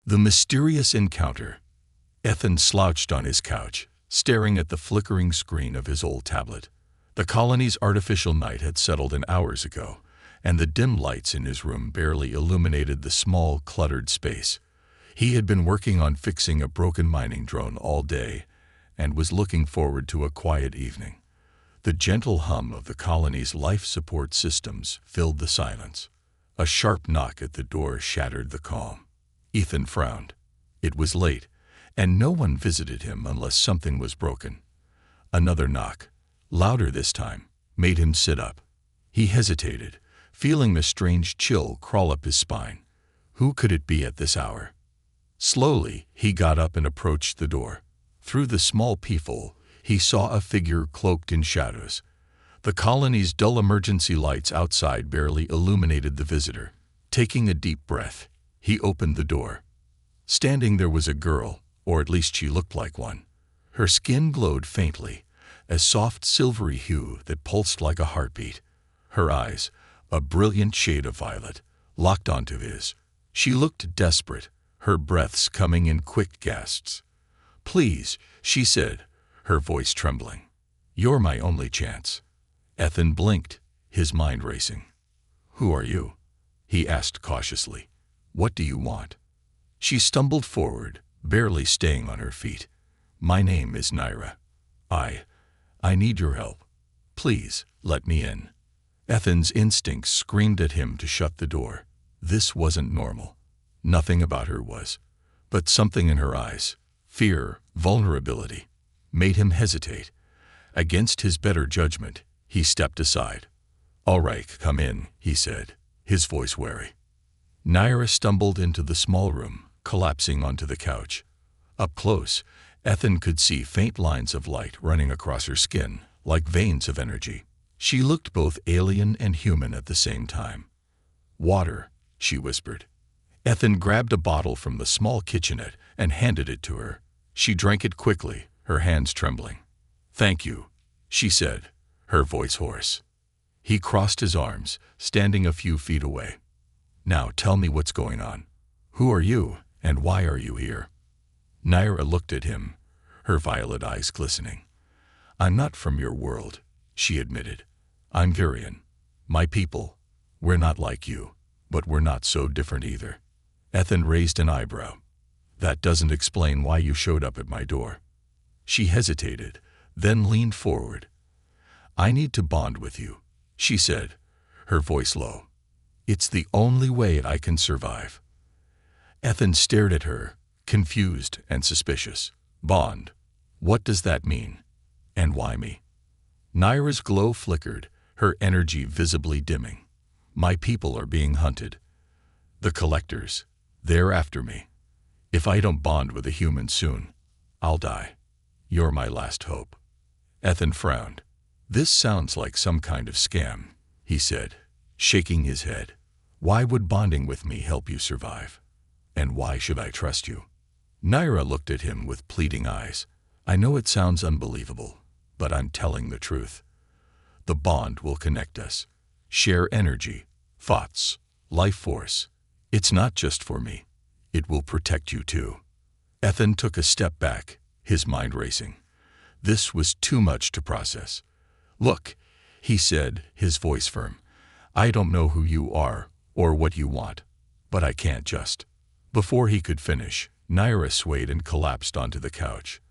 The mysterious encounter. Ethan slouched on his couch, staring at the flickering screen of his old tablet. The colony's artificial night had settled in hours ago, and the dim lights in his room barely illuminated the small, cluttered space. He had been working on fixing a broken mining drone all day, and was looking forward to a quiet evening. The gentle hum of the colony's life support systems filled the silence. A sharp knock at the door shattered the calm. Ethan frowned. It was late, and no one visited him unless something was broken. Another knock, louder this time, made him sit up. He hesitated, feeling a strange chill crawl up his spine. Who could it be at this hour? Slowly, he got up and approached the door. Through the small peephole, he saw a figure cloaked in shadows. The colony's dull emergency lights outside barely illuminated the visitor. Taking a deep breath, he opened the door. Standing there was a girl, or at least she looked like one. Her skin glowed faintly, a soft silvery hue that pulsed like a heartbeat. Her eyes, a brilliant shade of violet, locked onto his. She looked desperate, her breaths coming in quick gasps. "Please," she said, her voice trembling. "You're my only chance." Ethan blinked, his mind racing. "Who are you?" he asked cautiously. "What do you want?" She stumbled forward, barely staying on her feet. "My name is Naira. I need your help. Please, let me in." Ethan's instincts screamed at him to shut the door. This wasn't normal. Nothing about her was. But something in her eyes, fear, vulnerability, made him hesitate. Against his better judgment, he stepped aside. "All right, come in," he said, his voice wary. Naira stumbled into the small room, collapsing onto the couch. Up close, Ethan could see faint lines of light running across her skin, like veins of energy. She looked both alien and human at the same time. "Water," she whispered. Ethan grabbed a bottle from the small kitchenette and handed it to her. She drank it quickly, her hands trembling. "Thank you," she said, her voice hoarse. He crossed his arms, standing a few feet away. "Now tell me what's going on. Who are you, and why are you here?" Naira looked at him, her violet eyes glistening. "I'm not from your world," she admitted. "I'm Viran. My people. We're not like you, but we're not so different either." Ethan raised an eyebrow. "That doesn't explain why you showed up at my door." She hesitated, then leaned forward. "I need to bond with you," she said, her voice low. "It's the only way I can survive." Ethan stared at her, confused and suspicious. "Bond? What does that mean? And why me?" Naira's glow flickered, her energy visibly dimming. "My people are being hunted. The collectors, they're after me. If I don't bond with a human soon, I'll die. You're my last hope." Ethan frowned. "This sounds like some kind of scam," he said, shaking his head. "Why would bonding with me help you survive? And why should I trust you?" Naira looked at him with pleading eyes. "I know it sounds unbelievable, but I'm telling the truth. The bond will connect us. Share energy, thoughts, life force. It's not just for me. It will protect you too." Ethan took a step back, his mind racing. This was too much to process. "Look," he said, his voice firm. "I don't know who you are or what you want, but I can't just." Before he could finish, Naira swayed and collapsed onto the couch.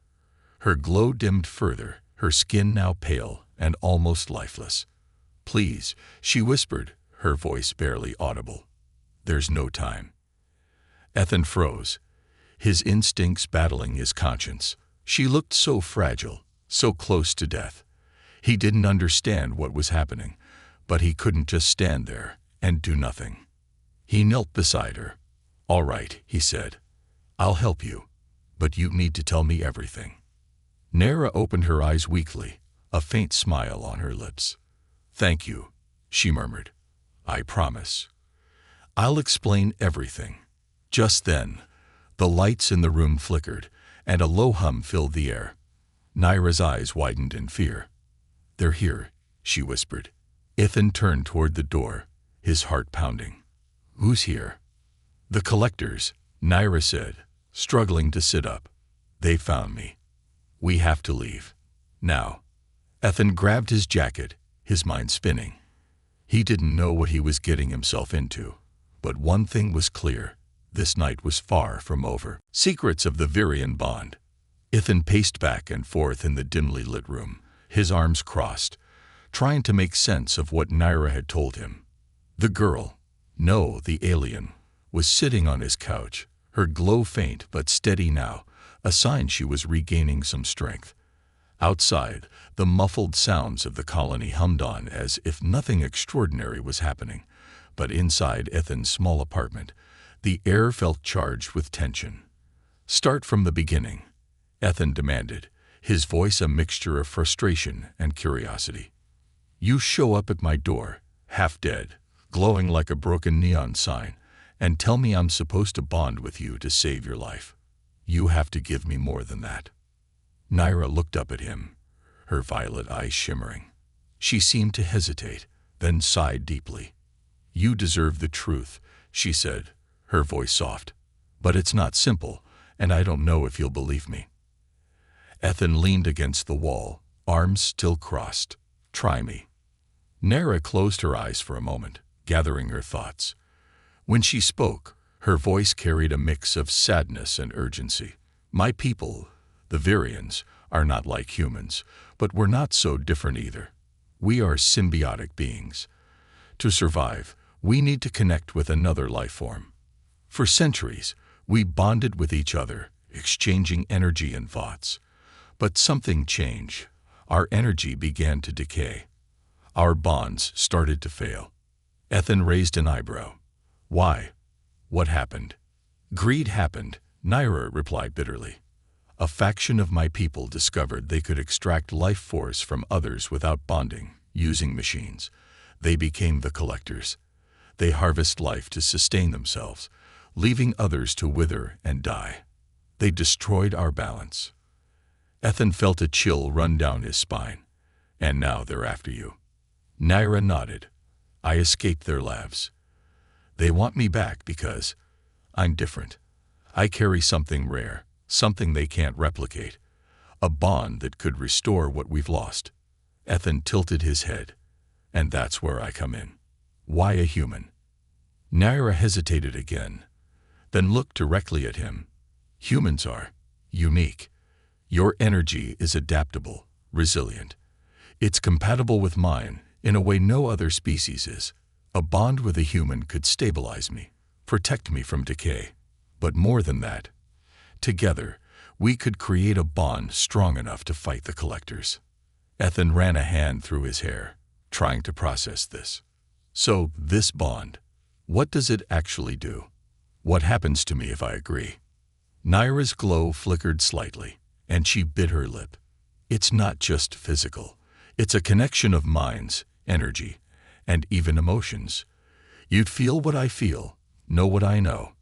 Her glow dimmed further, her skin now pale and almost lifeless. "Please," she whispered, her voice barely audible. "There's no time." Ethan froze, his instincts battling his conscience. She looked so fragile, so close to death. He didn't understand what was happening, but he couldn't just stand there and do nothing. He knelt beside her. "All right," he said. "I'll help you, but you need to tell me everything." Naira opened her eyes weakly, a faint smile on her lips. "Thank you," she murmured. "I promise. I'll explain everything." Just then, the lights in the room flickered, and a low hum filled the air. Naira's eyes widened in fear. "They're here," she whispered. Ethan turned toward the door, his heart pounding. "Who's here?" "The collectors," Naira said, struggling to sit up. They found me. We have to leave. Now. Ethan grabbed his jacket, his mind spinning. He didn't know what he was getting himself into. But one thing was clear. This night was far from over. Secrets of the Viran bond. Ethan paced back and forth in the dimly lit room, his arms crossed, trying to make sense of what Naira had told him. The girl, no, the alien, was sitting on his couch, her glow faint but steady now, a sign she was regaining some strength. Outside, the muffled sounds of the colony hummed on as if nothing extraordinary was happening. But inside Ethan's small apartment, the air felt charged with tension. Start from the beginning, Ethan demanded, his voice a mixture of frustration and curiosity. You show up at my door, half dead, glowing like a broken neon sign, and tell me I'm supposed to bond with you to save your life. You have to give me more than that. Naira looked up at him, her violet eyes shimmering. She seemed to hesitate, then sighed deeply. You deserve the truth, she said, her voice soft. But it's not simple, and I don't know if you'll believe me. Ethan leaned against the wall, arms still crossed. Try me. Naira closed her eyes for a moment, gathering her thoughts. When she spoke, her voice carried a mix of sadness and urgency. My people, the Virians, are not like humans, but we're not so different either. We are symbiotic beings. To survive, we need to connect with another life form. For centuries, we bonded with each other, exchanging energy and thoughts. But something changed. Our energy began to decay. Our bonds started to fail. Ethan raised an eyebrow. Why? What happened? Greed happened, Naira replied bitterly. A faction of my people discovered they could extract life force from others without bonding, using machines. They became the collectors. They harvest life to sustain themselves, leaving others to wither and die. They destroyed our balance. Ethan felt a chill run down his spine. And now they're after you. Naira nodded. I escaped their labs. They want me back because I'm different. I carry something rare, something they can't replicate. A bond that could restore what we've lost. Ethan tilted his head. And that's where I come in. Why a human? Naira hesitated again, then looked directly at him. Humans are unique. Your energy is adaptable, resilient. It's compatible with mine in a way no other species is. A bond with a human could stabilize me, protect me from decay. But more than that, together, we could create a bond strong enough to fight the collectors. Ethan ran a hand through his hair, trying to process this. So, this bond, what does it actually do? What happens to me if I agree? Naira's glow flickered slightly, and she bit her lip. It's not just physical. It's a connection of minds, energy, and even emotions. You'd feel what I feel, know what I know.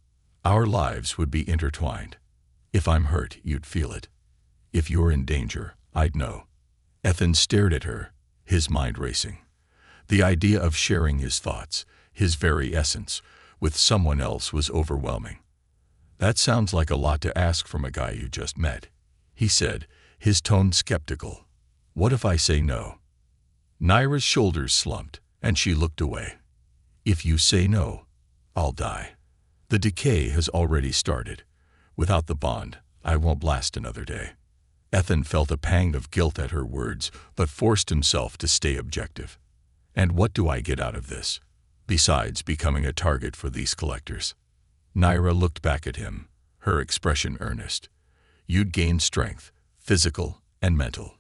Our lives would be intertwined. If I'm hurt, you'd feel it. If you're in danger, I'd know. Ethan stared at her, his mind racing. The idea of sharing his thoughts, his very essence, with someone else was overwhelming. That sounds like a lot to ask from a guy you just met, he said, his tone skeptical. What if I say no? Naira's shoulders slumped, and she looked away. If you say no, I'll die. The decay has already started. Without the bond, I won't last another day. Ethan felt a pang of guilt at her words, but forced himself to stay objective. And what do I get out of this, besides becoming a target for these collectors? Naira looked back at him, her expression earnest. You'd gain strength, physical and mental.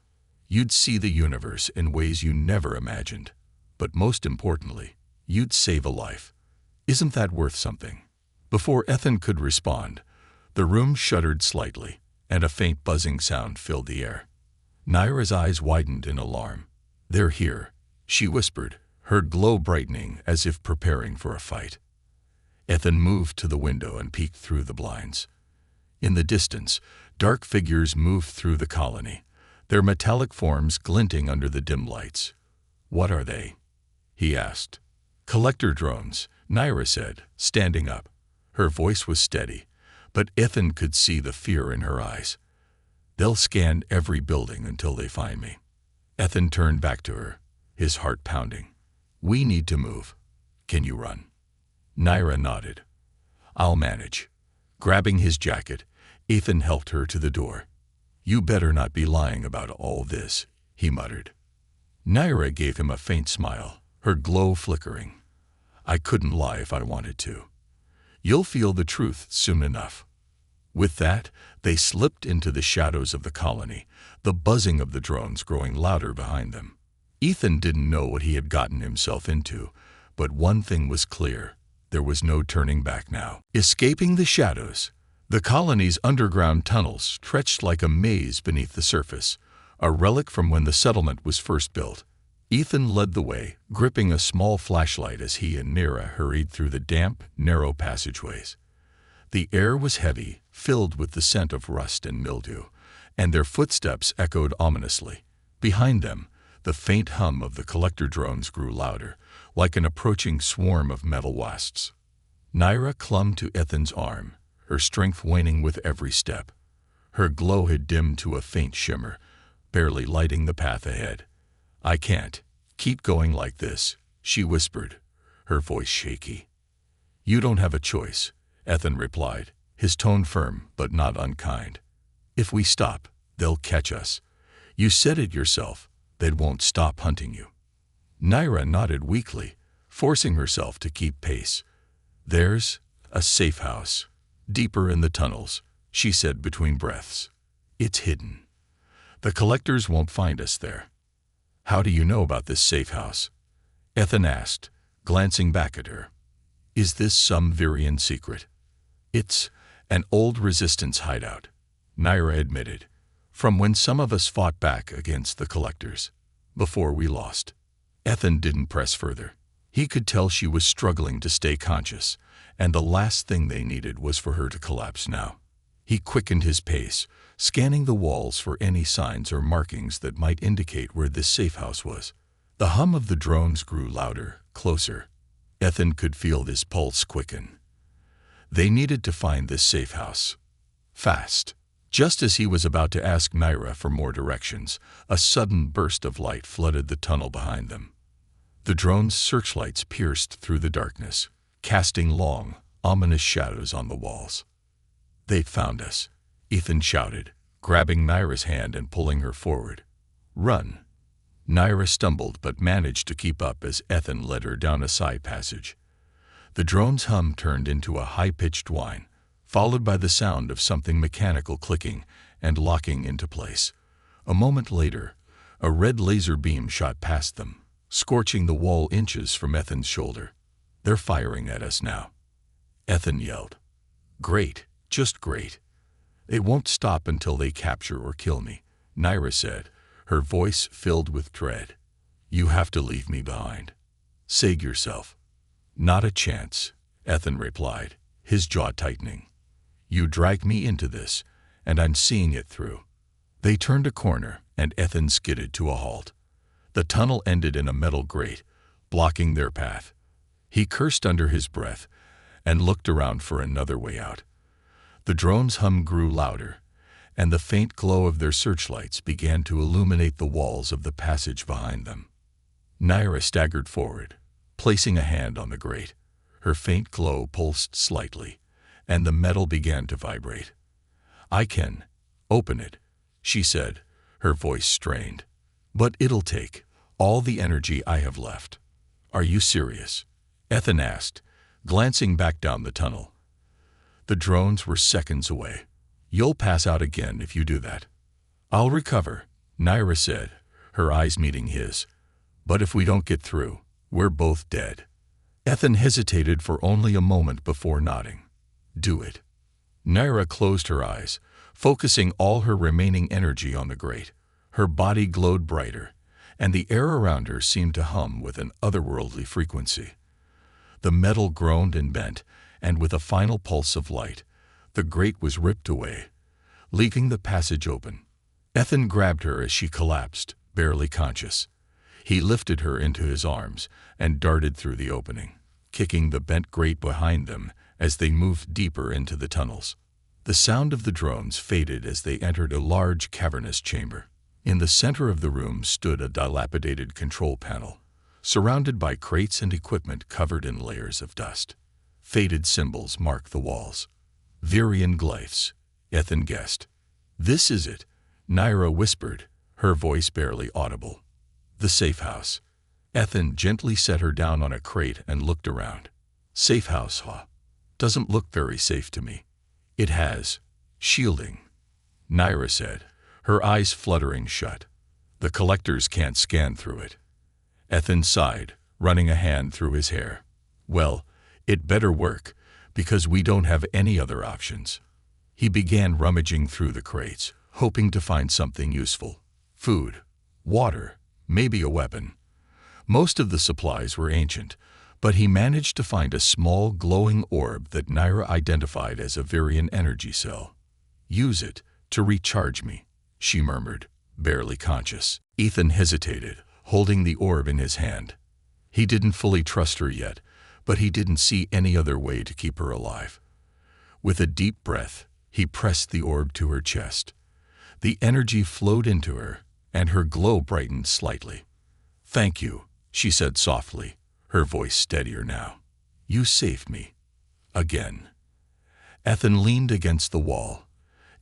You'd see the universe in ways you never imagined. But most importantly, you'd save a life. Isn't that worth something? Before Ethan could respond, the room shuddered slightly, and a faint buzzing sound filled the air. Naira's eyes widened in alarm. They're here, she whispered, her glow brightening as if preparing for a fight. Ethan moved to the window and peeked through the blinds. In the distance, dark figures moved through the colony, their metallic forms glinting under the dim lights. What are they? He asked. Collector drones, Naira said, standing up. Her voice was steady, but Ethan could see the fear in her eyes. "They'll scan every building until they find me." Ethan turned back to her, his heart pounding. "We need to move. Can you run?" Naira nodded. "I'll manage." Grabbing his jacket, Ethan helped her to the door. "You better not be lying about all this," he muttered. Naira gave him a faint smile, her glow flickering. "I couldn't lie if I wanted to. You'll feel the truth soon enough." With that, they slipped into the shadows of the colony, the buzzing of the drones growing louder behind them. Ethan didn't know what he had gotten himself into, but one thing was clear: there was no turning back now. Escaping the shadows, the colony's underground tunnels stretched like a maze beneath the surface, a relic from when the settlement was first built. Ethan led the way, gripping a small flashlight as he and Naira hurried through the damp, narrow passageways. The air was heavy, filled with the scent of rust and mildew, and their footsteps echoed ominously. Behind them, the faint hum of the collector drones grew louder, like an approaching swarm of metal wasps. Naira clung to Ethan's arm, her strength waning with every step. Her glow had dimmed to a faint shimmer, barely lighting the path ahead. "I can't keep going like this," she whispered, her voice shaky. "You don't have a choice," Ethan replied, his tone firm but not unkind. "If we stop, they'll catch us. You said it yourself, they won't stop hunting you." Naira nodded weakly, forcing herself to keep pace. "There's a safe house, deeper in the tunnels," she said between breaths. "It's hidden. The collectors won't find us there." "How do you know about this safe house?" Ethan asked, glancing back at her. "Is this some Viran secret?" "It's an old resistance hideout," Naira admitted, "from when some of us fought back against the collectors, before we lost." Ethan didn't press further. He could tell she was struggling to stay conscious, and the last thing they needed was for her to collapse now. He quickened his pace, scanning the walls for any signs or markings that might indicate where this safe house was. The hum of the drones grew louder, closer. Ethan could feel his pulse quicken. They needed to find this safe house. Fast. Just as he was about to ask Naira for more directions, a sudden burst of light flooded the tunnel behind them. The drone's searchlights pierced through the darkness, casting long, ominous shadows on the walls. "They've found us," Ethan shouted, grabbing Naira's hand and pulling her forward. "Run." Naira stumbled but managed to keep up as Ethan led her down a side passage. The drone's hum turned into a high-pitched whine, followed by the sound of something mechanical clicking and locking into place. A moment later, a red laser beam shot past them, scorching the wall inches from Ethan's shoulder. "They're firing at us now," Ethan yelled. "Great, just great. They won't stop until they capture or kill me," Naira said, her voice filled with dread. "You have to leave me behind. Save yourself." "Not a chance," Ethan replied, his jaw tightening. "You dragged me into this, and I'm seeing it through." They turned a corner, and Ethan skidded to a halt. The tunnel ended in a metal grate, blocking their path. He cursed under his breath and looked around for another way out. The drone's hum grew louder, and the faint glow of their searchlights began to illuminate the walls of the passage behind them. Naira staggered forward, placing a hand on the grate. Her faint glow pulsed slightly, and the metal began to vibrate. "I can open it," she said, her voice strained. "But it'll take all the energy I have left." "Are you serious?" Ethan asked, glancing back down the tunnel. The drones were seconds away. "You'll pass out again if you do that." "I'll recover," Naira said, her eyes meeting his. "But if we don't get through, we're both dead." Ethan hesitated for only a moment before nodding. "Do it." Naira closed her eyes, focusing all her remaining energy on the grate. Her body glowed brighter, and the air around her seemed to hum with an otherworldly frequency. The metal groaned and bent, and with a final pulse of light, the grate was ripped away, leaving the passage open. Ethan grabbed her as she collapsed, barely conscious. He lifted her into his arms and darted through the opening, kicking the bent grate behind them as they moved deeper into the tunnels. The sound of the drones faded as they entered a large cavernous chamber. In the center of the room stood a dilapidated control panel, surrounded by crates and equipment covered in layers of dust. Faded symbols marked the walls. Viran glyphs, Ethan guessed. "This is it," Naira whispered, her voice barely audible. "The safe house." Ethan gently set her down on a crate and looked around. "Safe house, huh? Doesn't look very safe to me." "It has shielding," Naira said, her eyes fluttering shut. "The collectors can't scan through it." Ethan sighed, running a hand through his hair. "Well, it better work, because we don't have any other options." He began rummaging through the crates, hoping to find something useful. Food, water, maybe a weapon. Most of the supplies were ancient, but he managed to find a small glowing orb that Naira identified as a viran energy cell. "Use it to recharge me," she murmured, barely conscious. Ethan hesitated, holding the orb in his hand. He didn't fully trust her yet, but he didn't see any other way to keep her alive. With a deep breath, he pressed the orb to her chest. The energy flowed into her, and her glow brightened slightly. "Thank you," she said softly, her voice steadier now. "You saved me. Again." Ethan leaned against the wall,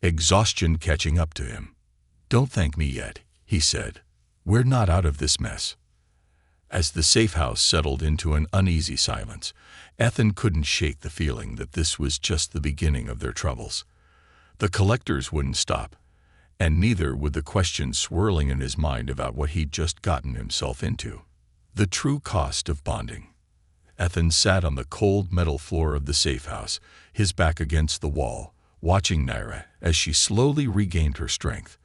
exhaustion catching up to him. "Don't thank me yet," he said. "We're not out of this mess." As the safe house settled into an uneasy silence, Ethan couldn't shake the feeling that this was just the beginning of their troubles. The collectors wouldn't stop, and neither would the questions swirling in his mind about what he'd just gotten himself into. The true cost of bonding. Ethan sat on the cold metal floor of the safe house, his back against the wall, watching Naira as she slowly regained her strength.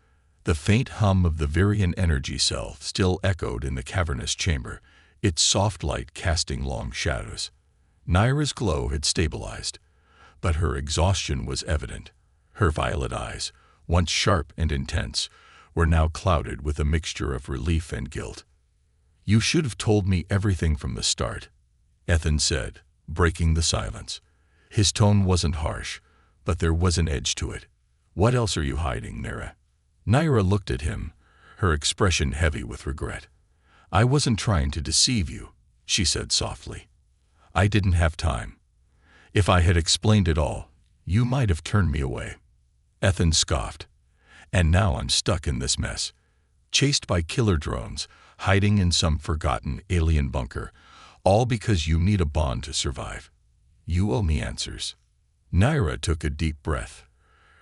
The faint hum of the viran energy cell still echoed in the cavernous chamber, its soft light casting long shadows. Naira's glow had stabilized, but her exhaustion was evident. Her violet eyes, once sharp and intense, were now clouded with a mixture of relief and guilt. "You should have told me everything from the start," Ethan said, breaking the silence. His tone wasn't harsh, but there was an edge to it. "What else are you hiding, Naira?" Naira looked at him, her expression heavy with regret. "I wasn't trying to deceive you," she said softly. "I didn't have time. If I had explained it all, you might have turned me away." Ethan scoffed. "And now I'm stuck in this mess, chased by killer drones, hiding in some forgotten alien bunker, all because you need a bond to survive. You owe me answers." Naira took a deep breath,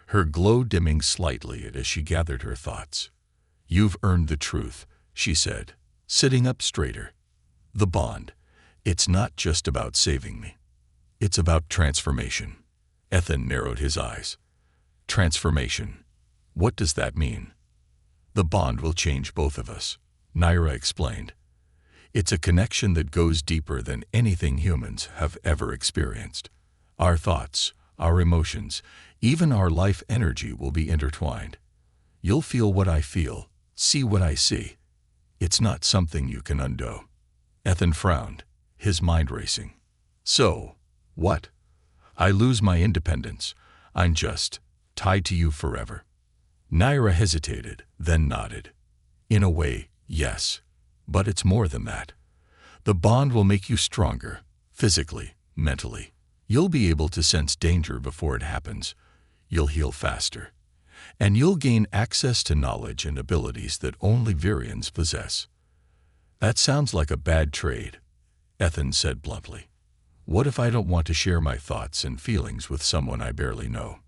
her glow dimming slightly as she gathered her thoughts. "You've earned the truth," she said, sitting up straighter. "The bond, it's not just about saving me. It's about transformation." Ethan narrowed his eyes. "Transformation? What does that mean?" "The bond will change both of us," Naira explained. "It's a connection that goes deeper than anything humans have ever experienced. Our thoughts, our emotions, even our life energy will be intertwined. You'll feel what I feel, see what I see. It's not something you can undo." Ethan frowned, his mind racing. "So, what? I lose my independence. I'm just tied to you forever." Naira hesitated, then nodded. "In a way, yes. But it's more than that. The bond will make you stronger, physically, mentally. You'll be able to sense danger before it happens. You'll heal faster. And you'll gain access to knowledge and abilities that only Virians possess." "That sounds like a bad trade," Ethan said bluntly. "What if I don't want to share my thoughts and feelings with someone I barely know?"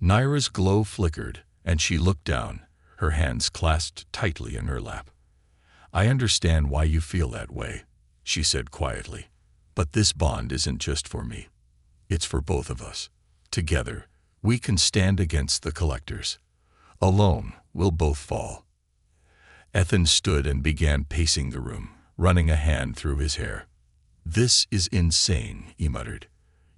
Naira's glow flickered, and she looked down, her hands clasped tightly in her lap. "I understand why you feel that way," she said quietly. "But this bond isn't just for me. It's for both of us. Together, we can stand against the collectors. Alone, we'll both fall." Ethan stood and began pacing the room, running a hand through his hair. "This is insane," he muttered.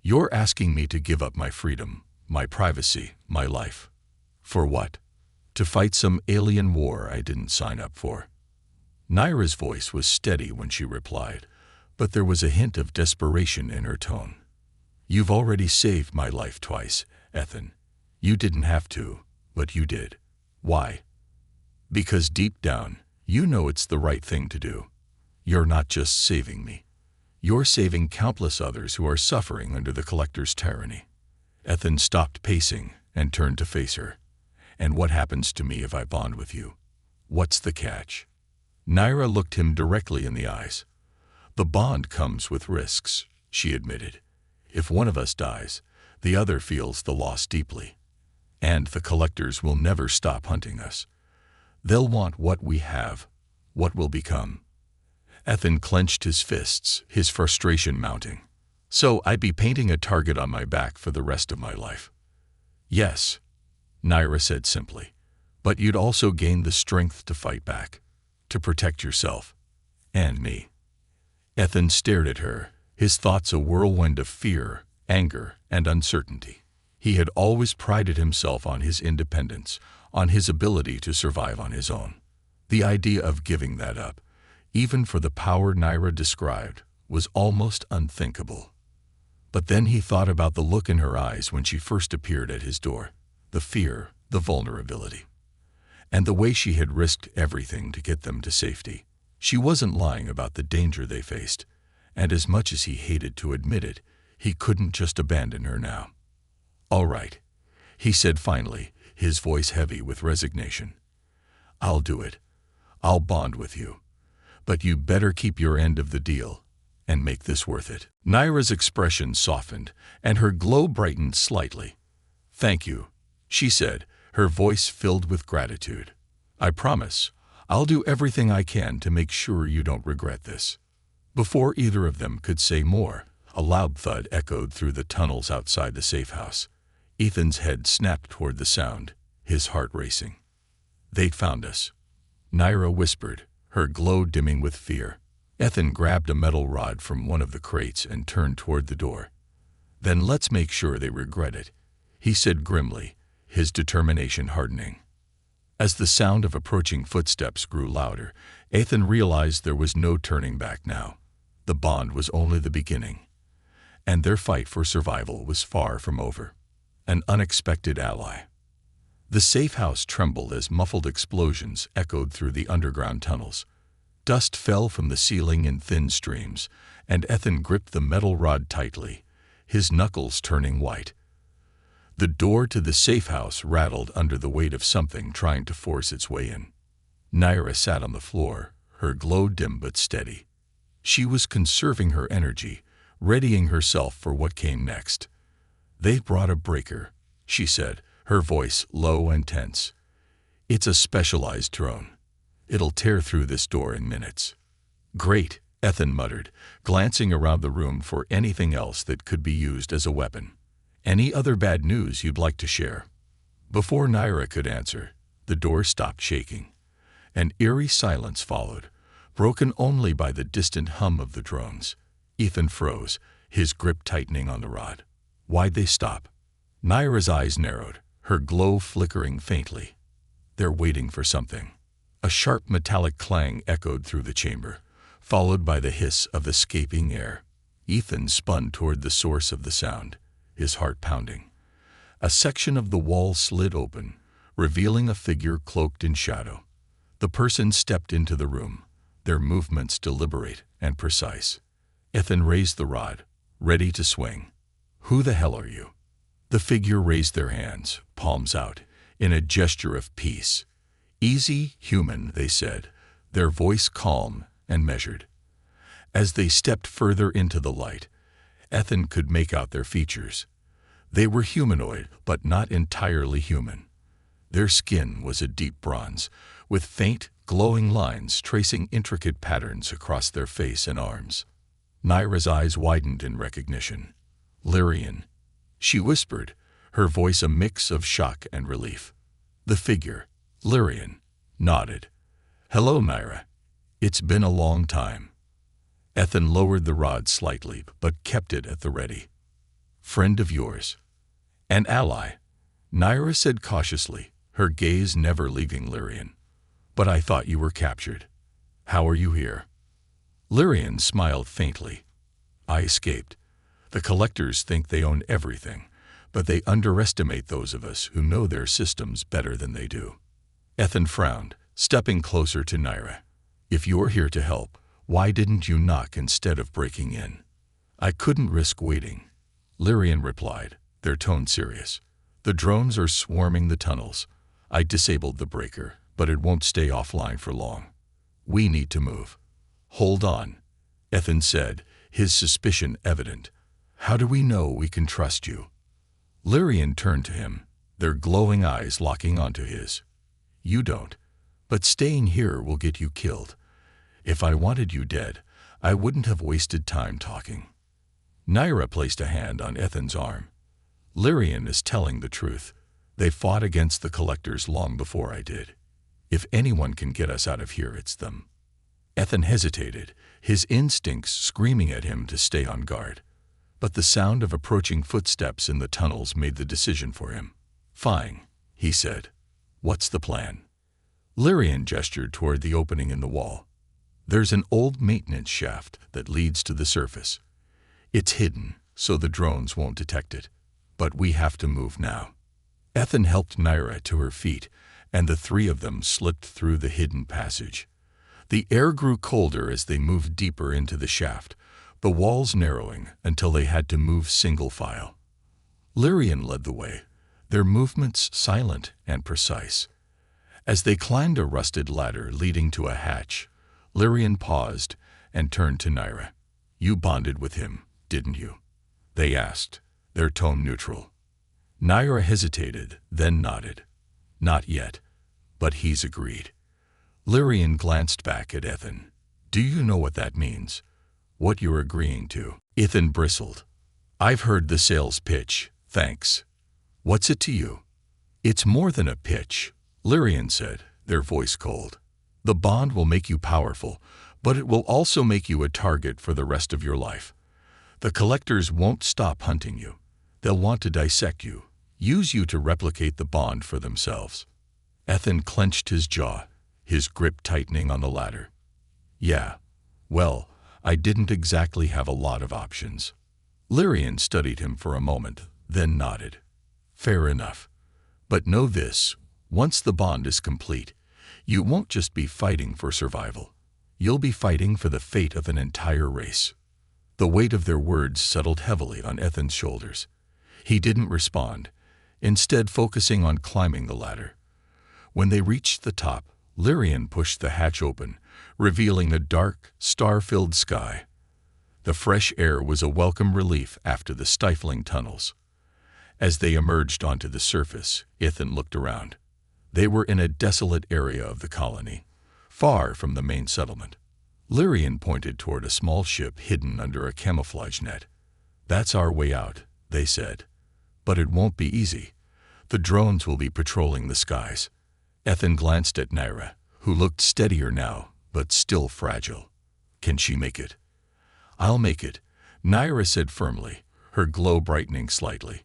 "You're asking me to give up my freedom, my privacy, my life. For what? To fight some alien war I didn't sign up for." Naira's voice was steady when she replied, but there was a hint of desperation in her tone. "You've already saved my life twice, Ethan. You didn't have to, but you did. Why? Because deep down, you know it's the right thing to do. You're not just saving me. You're saving countless others who are suffering under the collector's tyranny. Ethan stopped pacing and turned to face her. And what happens to me if I bond with you? What's the catch? Naira looked him directly in the eyes. The bond comes with risks, she admitted. If one of us dies, the other feels the loss deeply. And the collectors will never stop hunting us. They'll want what we have, what we'll become. Ethan clenched his fists, his frustration mounting. So I'd be painting a target on my back for the rest of my life. Yes, Naira said simply, but you'd also gain the strength to fight back, to protect yourself, and me. Ethan stared at her, his thoughts a whirlwind of fear, anger, and uncertainty. He had always prided himself on his independence, on his ability to survive on his own. The idea of giving that up, even for the power Naira described, was almost unthinkable. But then he thought about the look in her eyes when she first appeared at his door, the fear, the vulnerability, and the way she had risked everything to get them to safety. She wasn't lying about the danger they faced, and as much as he hated to admit it, he couldn't just abandon her now. All right, he said finally, his voice heavy with resignation. I'll do it. I'll bond with you. But you better keep your end of the deal and make this worth it. Naira's expression softened, and her glow brightened slightly. Thank you, she said, her voice filled with gratitude. I promise, I'll do everything I can to make sure you don't regret this. Before either of them could say more, a loud thud echoed through the tunnels outside the safe house. Ethan's head snapped toward the sound, his heart racing. They'd found us, Naira whispered, her glow dimming with fear. Ethan grabbed a metal rod from one of the crates and turned toward the door. Then let's make sure they regret it, he said grimly, his determination hardening. As the sound of approaching footsteps grew louder, Ethan realized there was no turning back now. The bond was only the beginning, and their fight for survival was far from over. An unexpected ally. The safe house trembled as muffled explosions echoed through the underground tunnels. Dust fell from the ceiling in thin streams, and Ethan gripped the metal rod tightly, his knuckles turning white. The door to the safe house rattled under the weight of something trying to force its way in. Naira sat on the floor, her glow dim but steady. She was conserving her energy, readying herself for what came next. They brought a breaker, she said, her voice low and tense. It's a specialized drone. It'll tear through this door in minutes. Great, Ethan muttered, glancing around the room for anything else that could be used as a weapon. Any other bad news you'd like to share? Before Naira could answer, the door stopped shaking. An eerie silence followed, broken only by the distant hum of the drones. Ethan froze, his grip tightening on the rod. Why'd they stop? Naira's eyes narrowed, her glow flickering faintly. They're waiting for something. A sharp metallic clang echoed through the chamber, followed by the hiss of escaping air. Ethan spun toward the source of the sound, his heart pounding. A section of the wall slid open, revealing a figure cloaked in shadow. The person stepped into the room, their movements deliberate and precise. Ethan raised the rod, ready to swing. Who the hell are you? The figure raised their hands, palms out, in a gesture of peace. Easy, human, they said, their voice calm and measured. As they stepped further into the light, Ethan could make out their features. They were humanoid, but not entirely human. Their skin was a deep bronze, with faint, glowing lines tracing intricate patterns across their face and arms. Naira's eyes widened in recognition. Lyrian, she whispered, her voice a mix of shock and relief. The figure, Lyrian, nodded. Hello, Naira. It's been a long time. Ethan lowered the rod slightly, but kept it at the ready. Friend of yours. An ally, Naira said cautiously, her gaze never leaving Lyrian. But I thought you were captured. How are you here? Lyrian smiled faintly. I escaped. The collectors think they own everything, but they underestimate those of us who know their systems better than they do. Ethan frowned, stepping closer to Naira. If you're here to help, why didn't you knock instead of breaking in? I couldn't risk waiting, Lyrian replied, their tone serious. The drones are swarming the tunnels. I disabled the breaker, but it won't stay offline for long. We need to move. Hold on, Ethan said, his suspicion evident. How do we know we can trust you? Lyrian turned to him, their glowing eyes locking onto his. You don't, but staying here will get you killed. If I wanted you dead, I wouldn't have wasted time talking. Naira placed a hand on Ethan's arm. Lyrian is telling the truth. They fought against the collectors long before I did. If anyone can get us out of here, it's them. Ethan hesitated, his instincts screaming at him to stay on guard. But the sound of approaching footsteps in the tunnels made the decision for him. Fine, he said. What's the plan? Lyrian gestured toward the opening in the wall. There's an old maintenance shaft that leads to the surface. It's hidden, so the drones won't detect it. But we have to move now. Ethan helped Naira to her feet, and the three of them slipped through the hidden passage. The air grew colder as they moved deeper into the shaft, the walls narrowing until they had to move single file. Lyrian led the way, their movements silent and precise. As they climbed a rusted ladder leading to a hatch, Lyrian paused and turned to Naira. You bonded with him, didn't you? They asked, their tone neutral. Naira hesitated, then nodded. Not yet, but he's agreed. Lyrian glanced back at Ethan. Do you know what that means? What you're agreeing to? Ethan bristled. I've heard the sales pitch, thanks. What's it to you? It's more than a pitch, Lyrian said, their voice cold. The bond will make you powerful, but it will also make you a target for the rest of your life. The collectors won't stop hunting you. They'll want to dissect you, use you to replicate the bond for themselves. Ethan clenched his jaw, his grip tightening on the ladder. Yeah, well, I didn't exactly have a lot of options. Lyrian studied him for a moment, then nodded. Fair enough. But know this, once the bond is complete, you won't just be fighting for survival. You'll be fighting for the fate of an entire race. The weight of their words settled heavily on Ethan's shoulders. He didn't respond, instead focusing on climbing the ladder. When they reached the top, Lyrian pushed the hatch open, revealing a dark, star-filled sky. The fresh air was a welcome relief after the stifling tunnels. As they emerged onto the surface, Ethan looked around. They were in a desolate area of the colony, far from the main settlement. Lyrian pointed toward a small ship hidden under a camouflage net. That's our way out, they said. But it won't be easy. The drones will be patrolling the skies. Ethan glanced at Naira, who looked steadier now, but still fragile. Can she make it? I'll make it, Naira said firmly, her glow brightening slightly.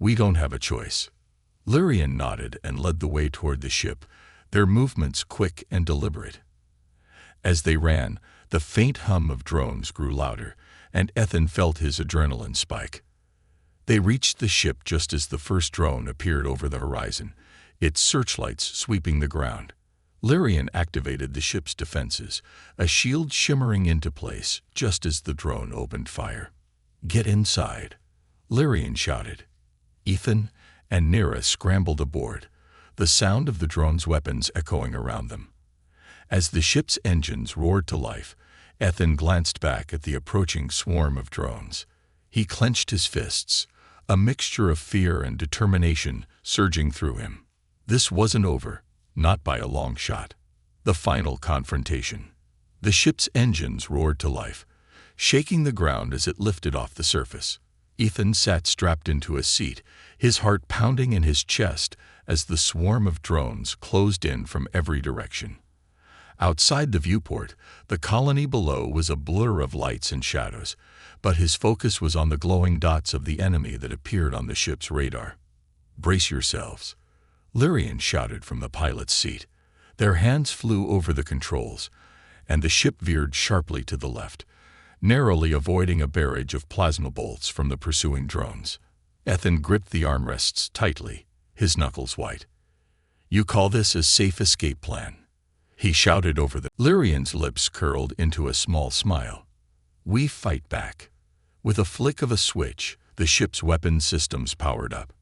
We don't have a choice. Lyrian nodded and led the way toward the ship, their movements quick and deliberate. As they ran, the faint hum of drones grew louder, and Ethan felt his adrenaline spike. They reached the ship just as the first drone appeared over the horizon, its searchlights sweeping the ground. Lyrian activated the ship's defenses, a shield shimmering into place just as the drone opened fire. Get inside, Lyrian shouted. Ethan and Naira scrambled aboard, the sound of the drone's weapons echoing around them. As the ship's engines roared to life, Ethan glanced back at the approaching swarm of drones. He clenched his fists, a mixture of fear and determination surging through him. This wasn't over, not by a long shot. The final confrontation. The ship's engines roared to life, shaking the ground as it lifted off the surface. Ethan sat strapped into a seat, his heart pounding in his chest as the swarm of drones closed in from every direction. Outside the viewport, the colony below was a blur of lights and shadows, but his focus was on the glowing dots of the enemy that appeared on the ship's radar. Brace yourselves, Lyrian shouted from the pilot's seat. Their hands flew over the controls, and the ship veered sharply to the left, narrowly avoiding a barrage of plasma bolts from the pursuing drones. Ethan gripped the armrests tightly, his knuckles white. "You call this a safe escape plan?" he shouted over the... Lyrian's lips curled into a small smile. "We fight back." With a flick of a switch, the ship's weapon systems powered up.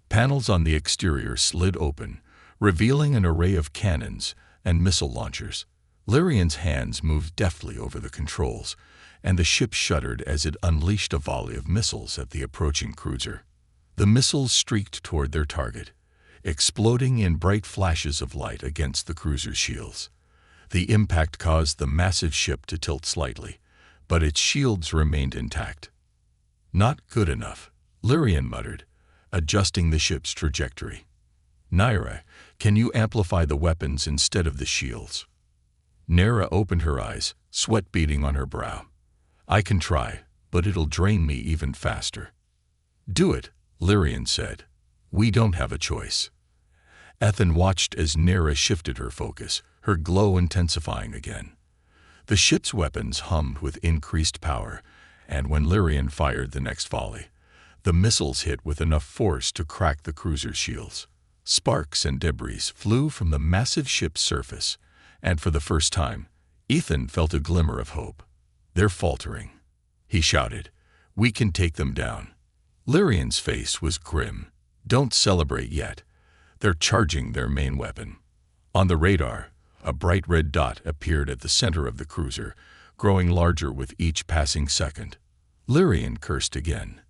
Panels on the exterior slid open, revealing an array of cannons and missile launchers. Lyrian's hands moved deftly over the controls, and the ship shuddered as it unleashed a volley of missiles at the approaching cruiser. The missiles streaked toward their target, exploding in bright flashes of light against the cruiser's shields. The impact caused the massive ship to tilt slightly, but its shields remained intact. "Not good enough," Lyrian muttered, adjusting the ship's trajectory. "Naira, can you amplify the weapons instead of the shields?" Naira opened her eyes, sweat beading on her brow. "I can try, but it'll drain me even faster." "Do it," Lyrian said. "We don't have a choice." Ethan watched as Naira shifted her focus, her glow intensifying again. The ship's weapons hummed with increased power, and when Lyrian fired the next volley, the missiles hit with enough force to crack the cruiser's shields. Sparks and debris flew from the massive ship's surface, and for the first time, Ethan felt a glimmer of hope. "They're faltering," he shouted. "We can take them down." Lyrian's face was grim. "Don't celebrate yet. They're charging their main weapon." On the radar, a bright red dot appeared at the center of the cruiser, growing larger with each passing second. Lyrian cursed again.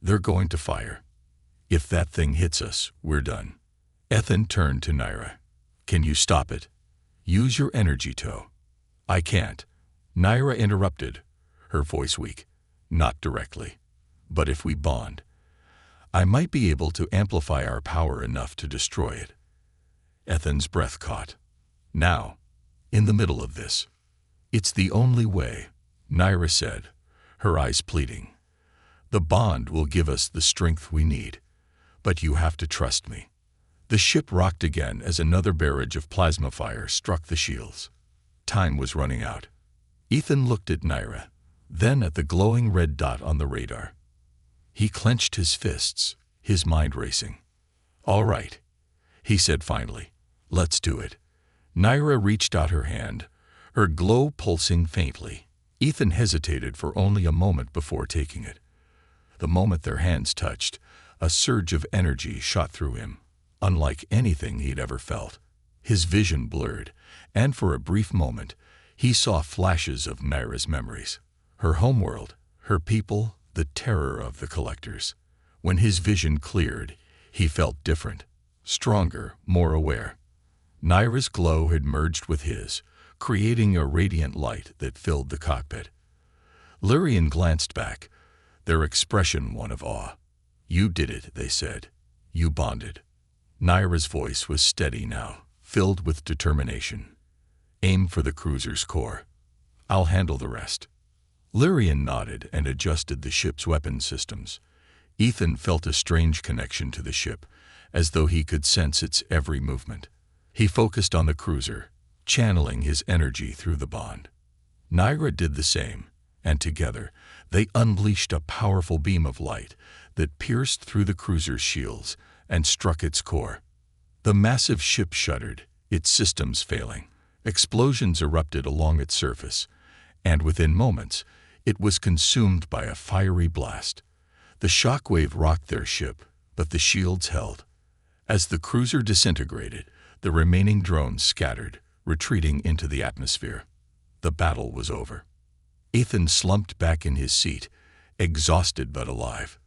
"They're going to fire. If that thing hits us, we're done." Ethan turned to Naira. "Can you stop it? Use your energy toe." "I can't." Naira interrupted, her voice weak. "Not directly. But if we bond, I might be able to amplify our power enough to destroy it." Ethan's breath caught. "Now, in the middle of this." "It's the only way," Naira said, her eyes pleading. "The bond will give us the strength we need. But you have to trust me." The ship rocked again as another barrage of plasma fire struck the shields. Time was running out. Ethan looked at Naira, then at the glowing red dot on the radar. He clenched his fists, his mind racing. "All right," he said finally. "Let's do it." Naira reached out her hand, her glow pulsing faintly. Ethan hesitated for only a moment before taking it. The moment their hands touched, a surge of energy shot through him, unlike anything he'd ever felt. His vision blurred, and for a brief moment, he saw flashes of Naira's memories. Her homeworld, her people, the terror of the collectors. When his vision cleared, he felt different, stronger, more aware. Naira's glow had merged with his, creating a radiant light that filled the cockpit. Lyrian glanced back, their expression one of awe. "You did it," they said. "You bonded." Naira's voice was steady now, filled with determination. "Aim for the cruiser's core. I'll handle the rest." Lyrian nodded and adjusted the ship's weapon systems. Ethan felt a strange connection to the ship, as though he could sense its every movement. He focused on the cruiser, channeling his energy through the bond. Naira did the same, and together, they unleashed a powerful beam of light that pierced through the cruiser's shields and struck its core. The massive ship shuddered, its systems failing. Explosions erupted along its surface, and within moments, it was consumed by a fiery blast. The shockwave rocked their ship, but the shields held. As the cruiser disintegrated, the remaining drones scattered, retreating into the atmosphere. The battle was over. Ethan slumped back in his seat, exhausted but alive.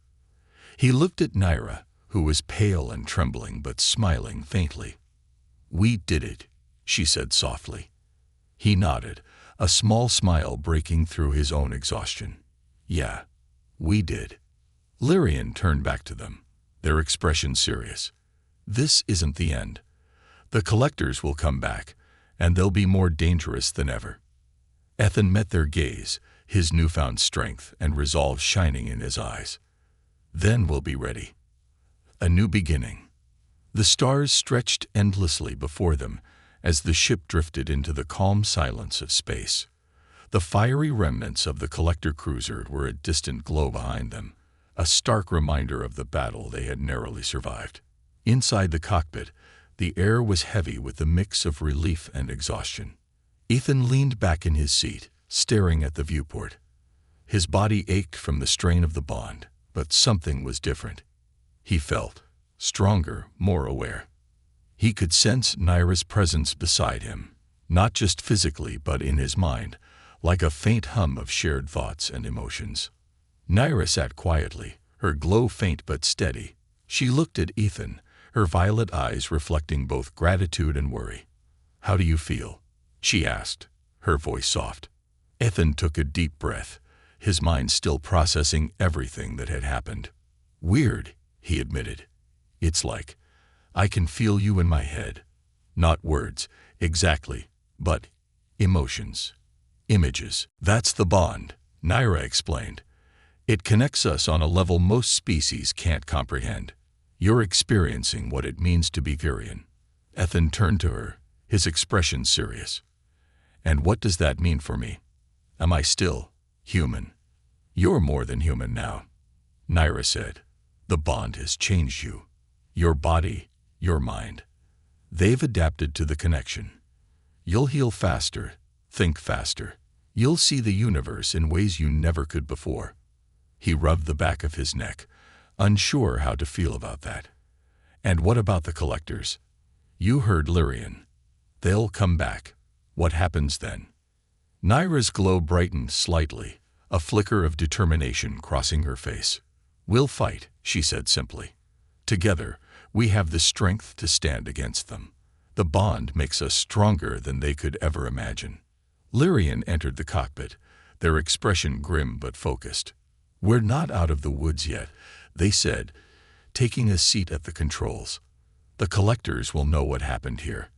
He looked at Naira, who was pale and trembling but smiling faintly. "We did it," she said softly. He nodded, a small smile breaking through his own exhaustion. "Yeah, we did." Lyrian turned back to them, their expression serious. "This isn't the end. The collectors will come back, and they'll be more dangerous than ever." Ethan met their gaze, his newfound strength and resolve shining in his eyes. "Then we'll be ready. A new beginning." The stars stretched endlessly before them as the ship drifted into the calm silence of space. The fiery remnants of the collector cruiser were a distant glow behind them, a stark reminder of the battle they had narrowly survived. Inside the cockpit, the air was heavy with the mix of relief and exhaustion. Ethan leaned back in his seat, staring at the viewport. His body ached from the strain of the bond, but something was different. He felt stronger, more aware. He could sense Naira's presence beside him, not just physically but in his mind, like a faint hum of shared thoughts and emotions. Naira sat quietly, her glow faint but steady. She looked at Ethan, her violet eyes reflecting both gratitude and worry. "How do you feel?" she asked, her voice soft. Ethan took a deep breath, his mind still processing everything that had happened. "Weird," he admitted. "It's like I can feel you in my head. Not words, exactly, but emotions. Images. That's the bond," Naira explained. "It connects us on a level most species can't comprehend. You're experiencing what it means to be viran." Ethan turned to her, his expression serious. "And what does that mean for me? Am I still human?" "You're more than human now," Naira said. "The bond has changed you. Your body, your mind. They've adapted to the connection. You'll heal faster, think faster. You'll see the universe in ways you never could before." He rubbed the back of his neck, unsure how to feel about that. "And what about the collectors? You heard Lyrian. They'll come back. What happens then?" Naira's glow brightened slightly, a flicker of determination crossing her face. "We'll fight," she said simply. "Together, we have the strength to stand against them. The bond makes us stronger than they could ever imagine." Lyrian entered the cockpit, their expression grim but focused. "We're not out of the woods yet," they said, taking a seat at the controls. "The collectors will know what happened here.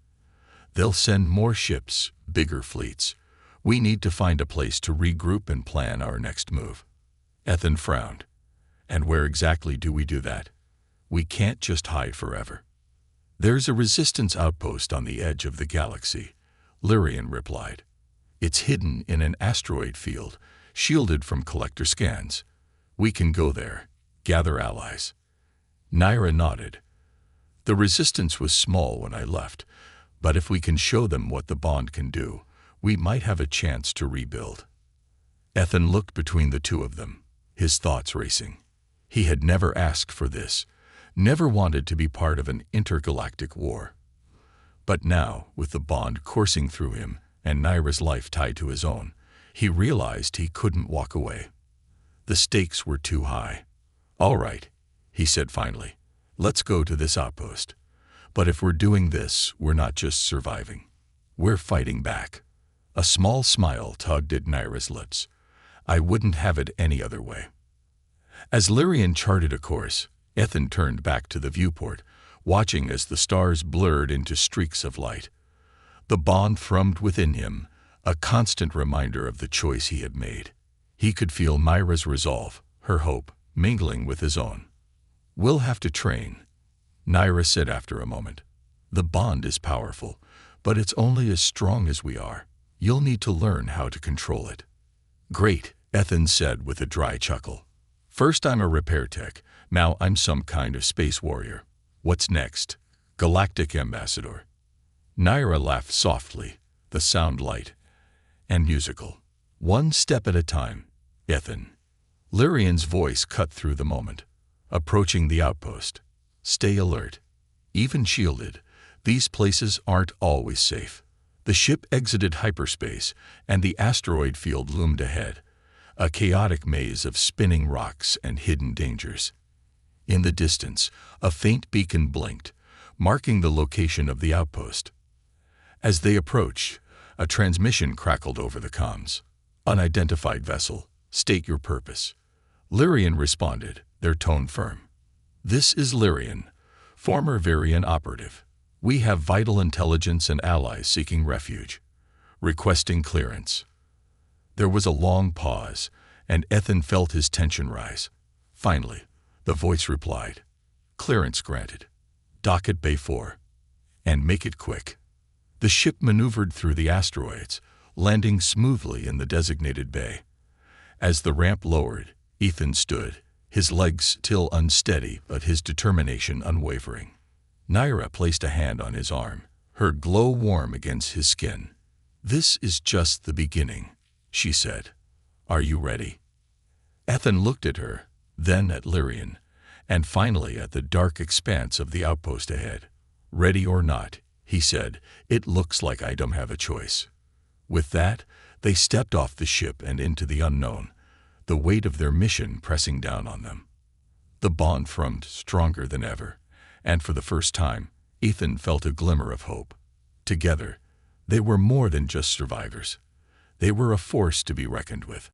They'll send more ships, bigger fleets. We need to find a place to regroup and plan our next move." Ethan frowned. "And where exactly do we do that? We can't just hide forever." "There's a resistance outpost on the edge of the galaxy," Lyrian replied. "It's hidden in an asteroid field, shielded from collector scans. We can go there, gather allies." Naira nodded. "The resistance was small when I left, but if we can show them what the bond can do, we might have a chance to rebuild." Ethan looked between the two of them, his thoughts racing. He had never asked for this, never wanted to be part of an intergalactic war. But now, with the bond coursing through him and Naira's life tied to his own, he realized he couldn't walk away. The stakes were too high. "All right," he said finally, "let's go to this outpost. But if we're doing this, we're not just surviving. We're fighting back." A small smile tugged at Naira's lips. "I wouldn't have it any other way." As Lyrian charted a course, Ethan turned back to the viewport, watching as the stars blurred into streaks of light. The bond thrummed within him, a constant reminder of the choice he had made. He could feel Naira's resolve, her hope, mingling with his own. "We'll have to train," Naira said after a moment. "The bond is powerful, but it's only as strong as we are. You'll need to learn how to control it." "Great," Ethan said with a dry chuckle. "First I'm a repair tech, now I'm some kind of space warrior. What's next? Galactic ambassador?" Naira laughed softly, the sound light and musical. "One step at a time, Ethan." Lyrian's voice cut through the moment. "Approaching the outpost. Stay alert. Even shielded, these places aren't always safe." The ship exited hyperspace, and the asteroid field loomed ahead, a chaotic maze of spinning rocks and hidden dangers. In the distance, a faint beacon blinked, marking the location of the outpost. As they approached, a transmission crackled over the comms. "Unidentified vessel, state your purpose." Lyrian responded, their tone firm. "This is Lyrian, former Viran operative. We have vital intelligence and allies seeking refuge. Requesting clearance." There was a long pause, and Ethan felt his tension rise. Finally, the voice replied, "Clearance granted. Docket Bay 4. And make it quick." The ship maneuvered through the asteroids, landing smoothly in the designated bay. As the ramp lowered, Ethan stood, his legs still unsteady but his determination unwavering. Naira placed a hand on his arm, her glow warm against his skin. "This is just the beginning," she said. "Are you ready?" Ethan looked at her, then at Lyrian, and finally at the dark expanse of the outpost ahead. "Ready or not," he said, "it looks like I don't have a choice." With that, they stepped off the ship and into the unknown, the weight of their mission pressing down on them. The bond formed stronger than ever, and for the first time, Ethan felt a glimmer of hope. Together, they were more than just survivors. They were a force to be reckoned with.